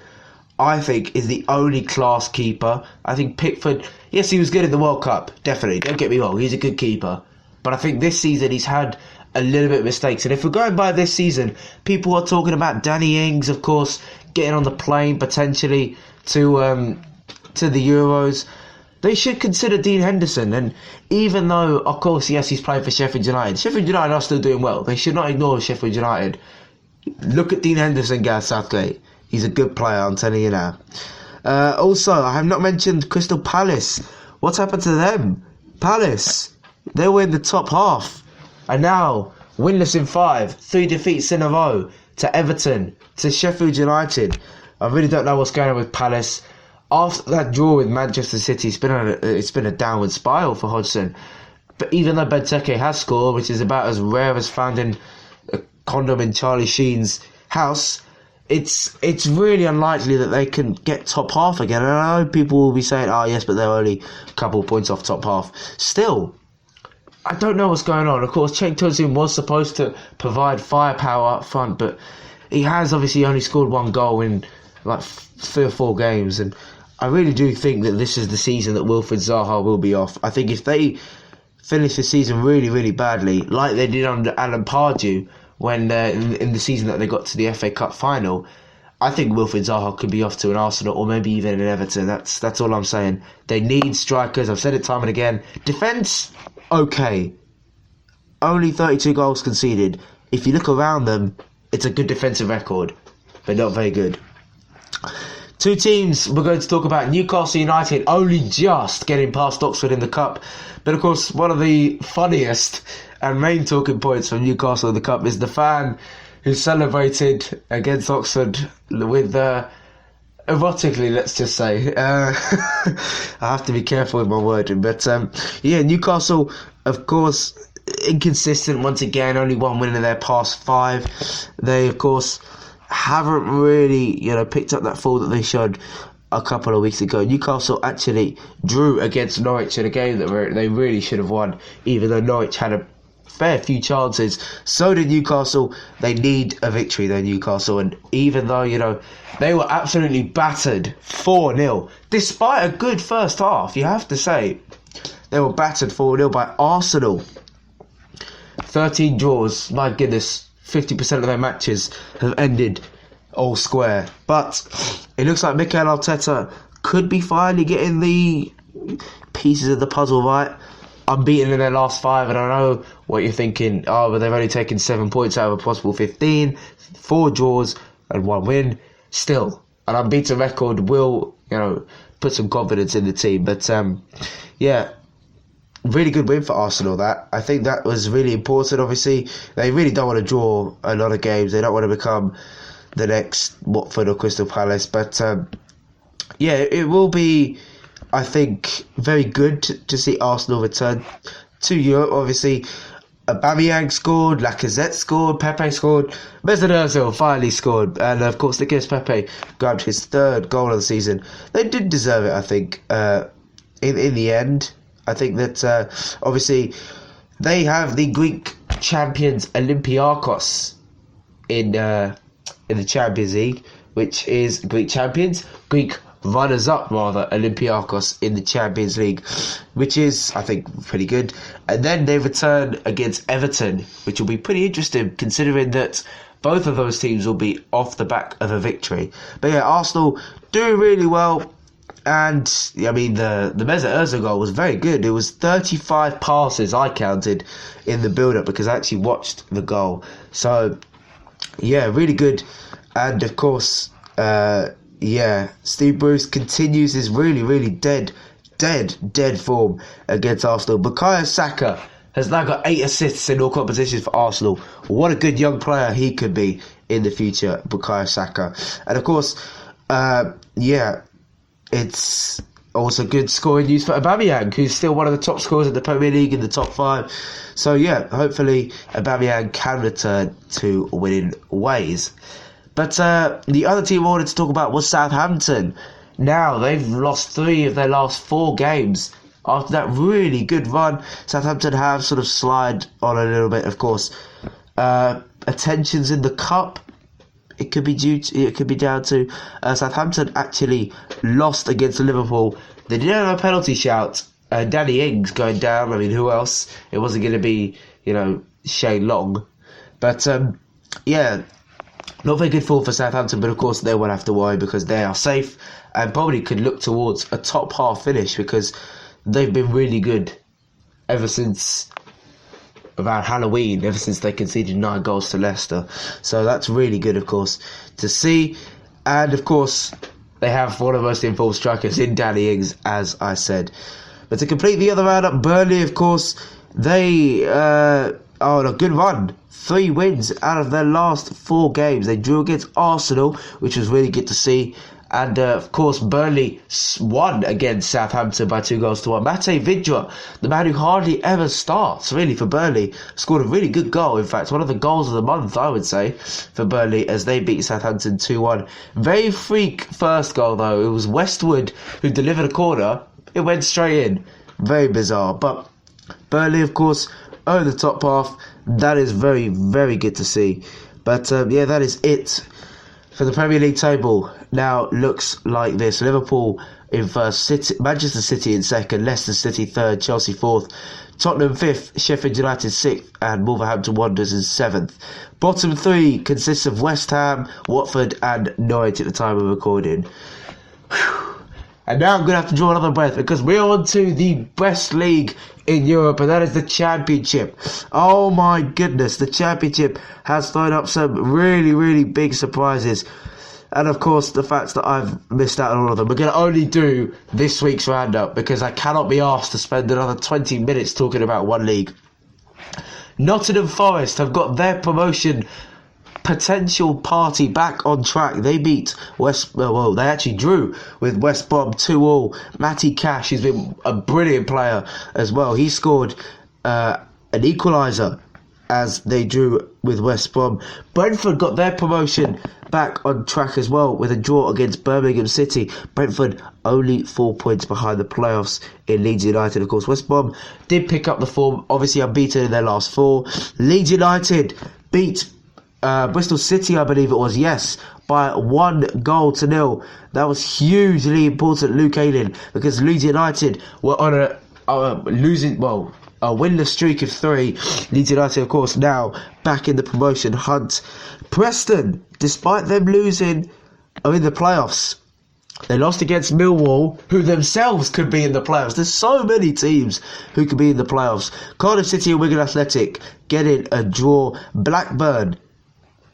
I think, is the only class keeper. I think Pickford, yes, he was good in the World Cup, definitely. Don't get me wrong, he's a good keeper. But I think this season he's had a little bit of mistakes. And if we're going by this season, people are talking about Danny Ings, of course, getting on the plane potentially to the Euros. They should consider Dean Henderson. And even though, of course, yes, he's playing for Sheffield United. Sheffield United are still doing well. They should not ignore Sheffield United. Look at Dean Henderson, Gareth Southgate. He's a good player, I'm telling you now. Also, I have not mentioned Crystal Palace. What's happened to them? Palace, they were in the top half. And now, winless in 5, 3 defeats in a row to Everton, to Sheffield United. I really don't know what's going on with Palace. After that draw with Manchester City, it's been a downward spiral for Hodgson. But even though Benteke has scored, which is about as rare as found in a condom in Charlie Sheen's house, it's really unlikely that they can get top half again. And I know people will be saying, oh yes, but they're only a couple of points off top half. Still, I don't know what's going on. Of course, Cenk Tosun was supposed to provide firepower up front, but he has obviously only scored 1 goal in like 3 or 4 games. And I really do think that this is the season that Wilfried Zaha will be off. I think if they finish the season really, really badly, like they did under Alan Pardew when in the season that they got to the FA Cup final, I think Wilfried Zaha could be off to an Arsenal or maybe even an Everton. That's all I'm saying. They need strikers. I've said it time and again. Defence, okay. Only 32 goals conceded. If you look around them, it's a good defensive record, but not very good. 2 teams we're going to talk about. Newcastle United only just getting past Oxford in the Cup. But of course, one of the funniest and main talking points from Newcastle in the Cup is the fan who celebrated against Oxford with, erotically, let's just say. I have to be careful with my wording. But Newcastle, of course, inconsistent once again. Only 1 win in their past 5. They, of course, haven't really, picked up that fall that they showed a couple of weeks ago. Newcastle actually drew against Norwich in a game that they really should have won, even though Norwich had a fair few chances. So did Newcastle. They need a victory, though, Newcastle. And even though, they were absolutely battered 4-0, despite a good first half, you have to say, they were battered 4-0 by Arsenal. 13 draws, my goodness. 50% of their matches have ended all square. But it looks like Mikel Arteta could be finally getting the pieces of the puzzle right. Unbeaten in their last 5, and I know what you're thinking. Oh, but they've only taken 7 points out of a possible 15. 4 draws and 1 win. Still, an unbeaten record will, put some confidence in the team. But, really good win for Arsenal, that. I think that was really important, obviously. They really don't want to draw a lot of games. They don't want to become the next Watford or Crystal Palace. But, it will be, I think, very good to see Arsenal return to Europe. Obviously, Aubameyang scored, Lacazette scored, Pepe scored, Mesut Ozil finally scored. And, of course, Nicolas Pepe grabbed his 3rd goal of the season. They did deserve it, I think, in the end. I think that, obviously, they have the Greek champions Olympiakos in the Champions League, which is Greek champions, Greek runners-up, rather, Olympiakos in the Champions League, which is, I think, pretty good. And then they return against Everton, which will be pretty interesting, considering that both of those teams will be off the back of a victory. But yeah, Arsenal doing really well. And, I mean, the Mesut Ozil goal was very good. It was 35 passes I counted in the build-up because I actually watched the goal. So, yeah, really good. And, of course, Steve Bruce continues his really, really dead form against Arsenal. Bukayo Saka has now got 8 assists in all competitions for Arsenal. What a good young player he could be in the future, Bukayo Saka. And, of course, it's also good scoring news for Aubameyang, who's still one of the top scorers in the Premier League in the top 5. So, hopefully Aubameyang can return to winning ways. But the other team I wanted to talk about was Southampton. Now, they've lost 3 of their last 4 games. After that really good run, Southampton have sort of slid on a little bit, of course. Attentions in the cup, it could be down to Southampton actually lost against Liverpool. They did have a penalty shout. Danny Ings going down. I mean, who else? It wasn't going to be, Shane Long. But, not very good fall for Southampton, but of course they won't have to worry because they are safe and probably could look towards a top half finish because they've been really good ever since around Halloween, ever since they conceded 9 goals to Leicester. So that's really good, of course, to see. And of course, they have one of the most informed strikers in Danny Ings, as I said. But to complete the other roundup, Burnley, of course, they are on a good run. 3 wins out of their last 4 games. They drew against Arsenal, which was really good to see. And, of course, Burnley won against Southampton by 2-1. Mate Vidra, the man who hardly ever starts, really, for Burnley, scored a really good goal. In fact, one of the goals of the month, I would say, for Burnley, as they beat Southampton 2-1. Very freak first goal, though. It was Westwood who delivered a corner. It went straight in. Very bizarre. But Burnley, of course, own the top half. That is very, very good to see. But, that is it for the Premier League table. Now looks like this: Liverpool in first, Manchester City in second, Leicester City third, Chelsea fourth, Tottenham fifth, Sheffield United sixth, and Wolverhampton Wanderers in seventh. Bottom 3 consists of West Ham, Watford, and Norwich at the time of recording. And now I'm going to have to draw another breath because we're on to the best league in Europe, and that is the Championship. Oh my goodness, the Championship has thrown up some really, really big surprises. And of course, the fact that I've missed out on all of them. We're going to only do this week's roundup because I cannot be asked to spend another 20 minutes talking about one league. Nottingham Forest have got their promotion potential party back on track. They beat they actually drew with West Brom 2-2. Matty Cash, who's been a brilliant player as well, he scored an equaliser as they drew with West Brom. Brentford got their promotion back on track as well with a draw against Birmingham City. Brentford only 4 points behind the playoffs in Leeds United. Of course, West Brom did pick up the form, obviously unbeaten in their last 4. Leeds United beat Bristol City, I believe it was, yes, by 1-0. That was hugely important, Luke Ayling, because Leeds United were on a winless streak of 3. Leeds United, of course, now back in the promotion hunt. Preston, despite them losing, are in the playoffs. They lost against Millwall, who themselves could be in the playoffs. There's so many teams who could be in the playoffs. Cardiff City and Wigan Athletic getting a draw. Blackburn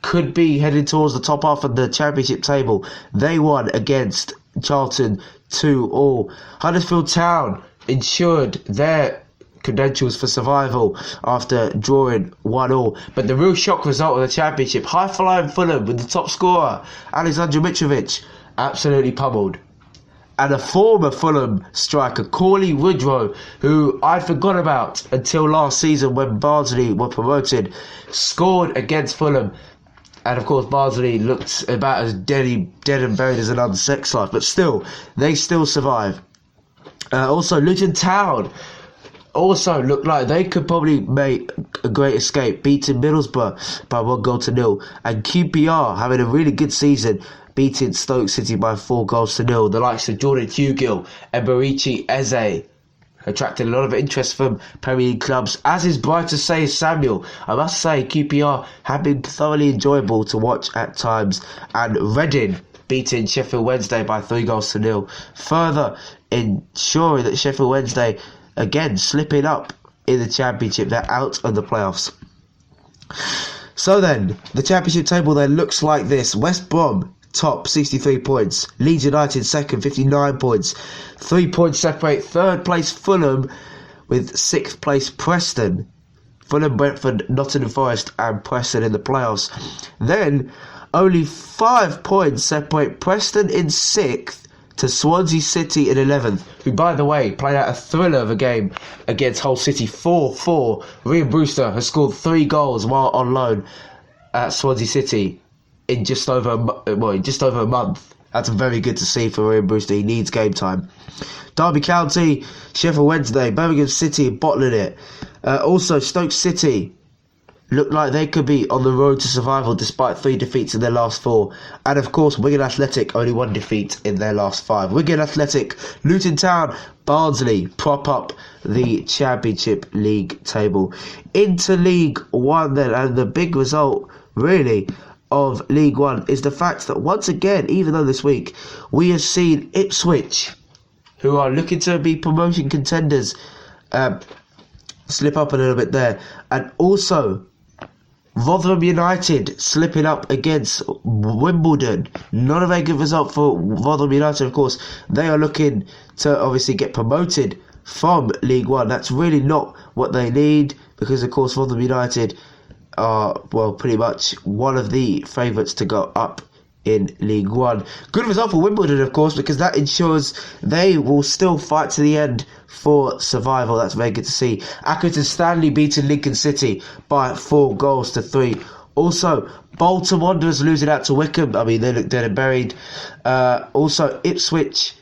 could be heading towards the top half of the Championship table. They won against Charlton 2-2. Huddersfield Town ensured their credentials for survival after drawing 1-1. But the real shock result of the Championship, high-flying Fulham with the top scorer, Alexander Mitrovic, absolutely pummeled. And a former Fulham striker, Cauley Woodrow, who I'd forgot about until last season when Barnsley were promoted, scored against Fulham. And of course, Barnsley looked about as dead and buried as another sex life, but still, they still survive. Also, Luton Town also looked like they could probably make a great escape, beating Middlesbrough by 1-0. And QPR having a really good season, beating Stoke City by 4-0. The likes of Jordan Hugill and Barichi Eze attracted a lot of interest from Premier League clubs, as is Brighton Say Samuel. I must say, QPR have been thoroughly enjoyable to watch at times, and Reading beating Sheffield Wednesday by 3-0, further ensuring that Sheffield Wednesday again slipping up in the Championship. They're out of the playoffs. So then, the Championship table then looks like this: West Brom top, 63 points. Leeds United second, 59 points. 3 points separate third place Fulham with 6th place Preston. Fulham, Brentford, Nottingham Forest and Preston in the playoffs. Then only 5 points separate Preston in 6th to Swansea City in 11th, who, by the way, played out a thriller of a game against Hull City 4-4. Ryan Brewster has scored 3 goals while on loan at Swansea City. in just over a month. That's very good to see for Ian Brewster. He needs game time. Derby County, Sheffield Wednesday, Birmingham City bottling it. Also, Stoke City look like they could be on the road to survival despite 3 defeats in their last 4. And of course, Wigan Athletic, only 1 defeat in their last 5. Wigan Athletic, Luton Town, Barnsley prop up the Championship League table. Into League One then, and the big result, really, of League One is the fact that once again, even though this week, we have seen Ipswich, who are looking to be promotion contenders, slip up a little bit there. And also, Rotherham United slipping up against Wimbledon. Not a very good result for Rotherham United, of course. They are looking to obviously get promoted from League One. That's really not what they need, because of course Rotherham United are, well, pretty much one of the favourites to go up in League One. Good result for Wimbledon, of course, because that ensures they will still fight to the end for survival. That's very good to see. Accrington Stanley beating Lincoln City by 4-3. Also, Bolton Wanderers losing out to Wickham. I mean, they look dead and buried. Also, Ipswich,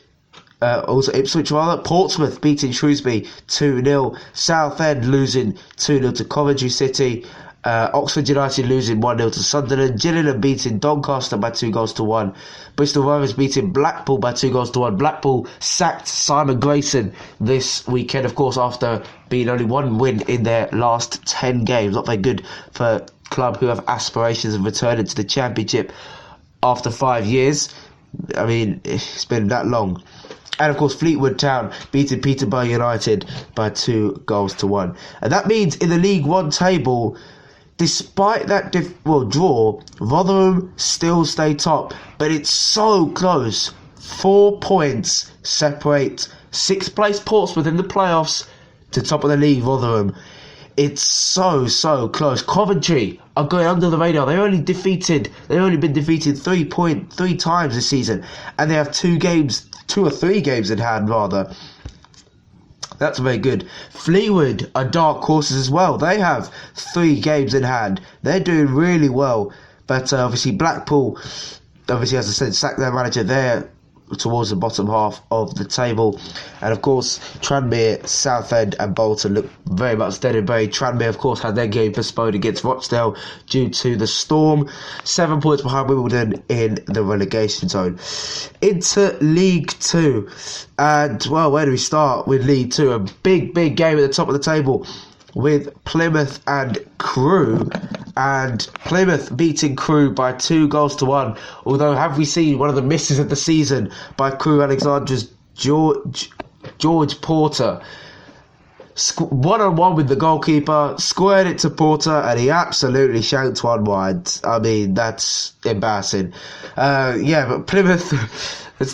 Portsmouth beating Shrewsbury 2-0. Southend losing 2-0 to Coventry City. Oxford United losing 1-0 to Sunderland. Gillingham beating Doncaster by 2-1. Bristol Rovers beating Blackpool by 2-1. Blackpool sacked Simon Grayson this weekend, of course, after being only 1 win in their last 10 games. Not very good for a club who have aspirations of returning to the Championship after 5 years. I mean, it's been that long. And of course, Fleetwood Town beating Peterborough United by 2-1. And that means in the League One table, despite that draw, Rotherham still stay top, but it's so close. 4 points separate 6th place Portsmouth in the playoffs to top of the league, Rotherham. It's so close. Coventry are going under the radar. They've only been defeated 3 times this season, and they have 2 or 3 games in hand rather. That's very good. Fleetwood are dark horses as well. They have 3 games in hand. They're doing really well. But obviously Blackpool, obviously, as I said, sacked their manager there towards the bottom half of the table. And of course, Tranmere, Southend and Bolton look very much dead and buried. Tranmere, of course, had their game postponed against Rochdale due to the storm. 7 points behind Wimbledon in the relegation zone. Into League 2. And, well, where do we start with League 2? A big game at the top of the table with Plymouth and Crewe. And Plymouth beating Crewe by 2-1. Although, have we seen one of the misses of the season by Crewe Alexandra's George Porter? 1-on-1 with the goalkeeper, squared it to Porter, and he absolutely shanked one wide. I mean, that's embarrassing. But Plymouth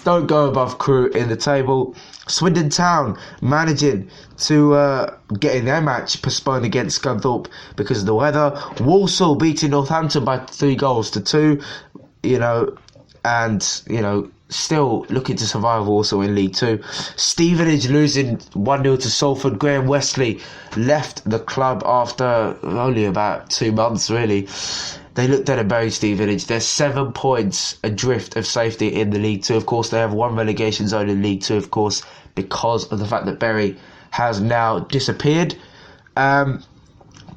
don't go above Crewe in the table. Swindon Town managing to getting their match postponed against Scunthorpe because of the weather. Walsall beating Northampton by 3-2. Still looking to survive also in League 2. Stevenage losing 1-0 to Salford. Graham Wesley left the club after only about 2 months, really. They look dead and buried, Stevenage. They're 7 points adrift of safety in the League 2. Of course, they have 1 relegation zone in League 2, of course, because of the fact that Bury has now disappeared.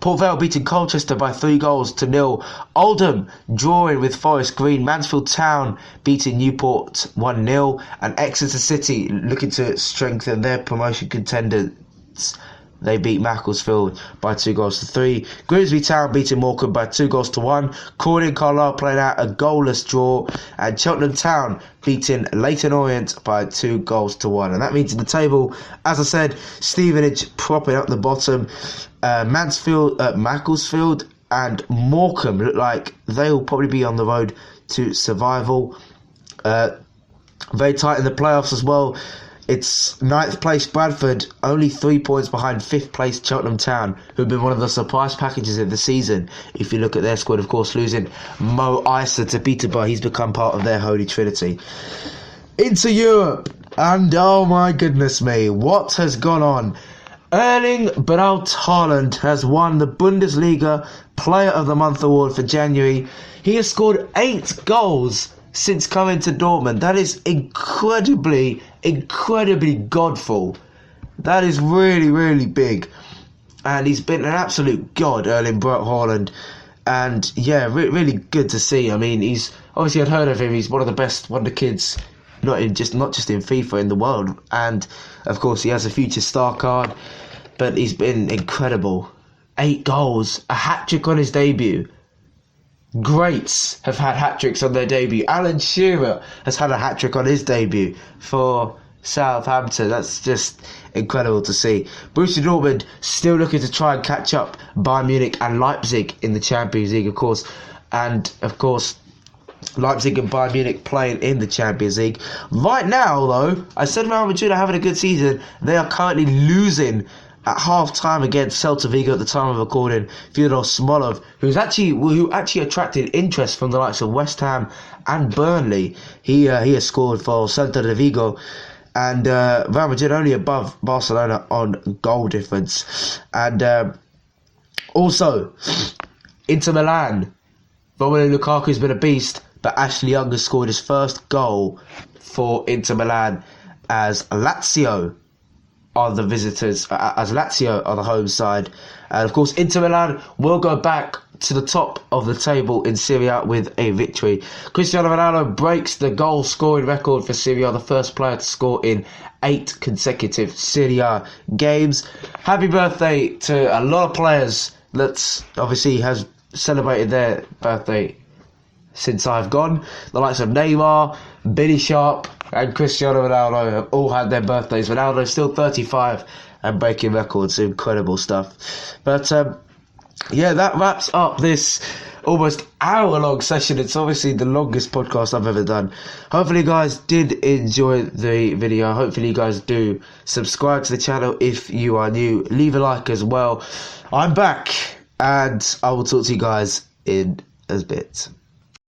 Port Vale beating Colchester by 3-0. Oldham drawing with Forest Green. Mansfield Town beating Newport 1-0. And Exeter City looking to strengthen their promotion contenders. They beat Macclesfield by 2-3. Grimsby Town beating Morecambe by 2-1. Cornwall and Carlisle playing out a goalless draw. And Cheltenham Town beating Leyton Orient by 2-1. And that means in the table, as I said, Stevenage propping up the bottom. Macclesfield and Morecambe look like they will probably be on the road to survival. Very tight in the playoffs as well. It's 9th place Bradford, only 3 points behind 5th place Cheltenham Town, who have been one of the surprise packages of the season. If you look at their squad, of course, losing Mo Isa to Peterborough, he's become part of their holy trinity. Into Europe, and oh my goodness me, what has gone on? Erling Braut Haaland has won the Bundesliga Player of the Month award for January. He has scored 8 goals since coming to Dortmund. That is incredibly godful. That is really, really big. And he's been an absolute god, Erling Braut Haaland. And yeah, really good to see. I mean, he's obviously, I'd heard of him. He's one of the best wonder kids, not just in FIFA, in the world. And of course, he has a future star card. But he's been incredible. 8 goals, a hat-trick on his debut. Greats have had hat-tricks on their debut. Alan Shearer has had a hat-trick on his debut for Southampton. That's just incredible to see. Borussia Dortmund still looking to try and catch up Bayern Munich and Leipzig in the Champions League, of course. And, of course, Leipzig and Bayern Munich playing in the Champions League. Right now, though, I said Real Madrid are having a good season. They are currently losing at half-time against Celta Vigo at the time of recording. Fyodor Smolov, who actually attracted interest from the likes of West Ham and Burnley. He has scored for Celta de Vigo. And Real Madrid only above Barcelona on goal difference. And also, Inter Milan. Romelu Lukaku's been a beast, but Ashley Young has scored his first goal for Inter Milan as Lazio are the visitors, as Lazio are the home side. And of course, Inter Milan will go back to the top of the table in Serie A with a victory. Cristiano Ronaldo breaks the goal scoring record for Serie A, the first player to score in 8 consecutive Serie A games. Happy birthday to a lot of players that obviously has celebrated their birthday since I've gone. The likes of Neymar, Billy Sharp and Cristiano Ronaldo have all had their birthdays. Ronaldo's still 35 and breaking records. Incredible stuff. But yeah, that wraps up this almost hour-long session. It's obviously the longest podcast I've ever done. Hopefully you guys did enjoy the video. Hopefully you guys do subscribe to the channel if you are new. Leave a like as well. I'm back, and I will talk to you guys in a bit.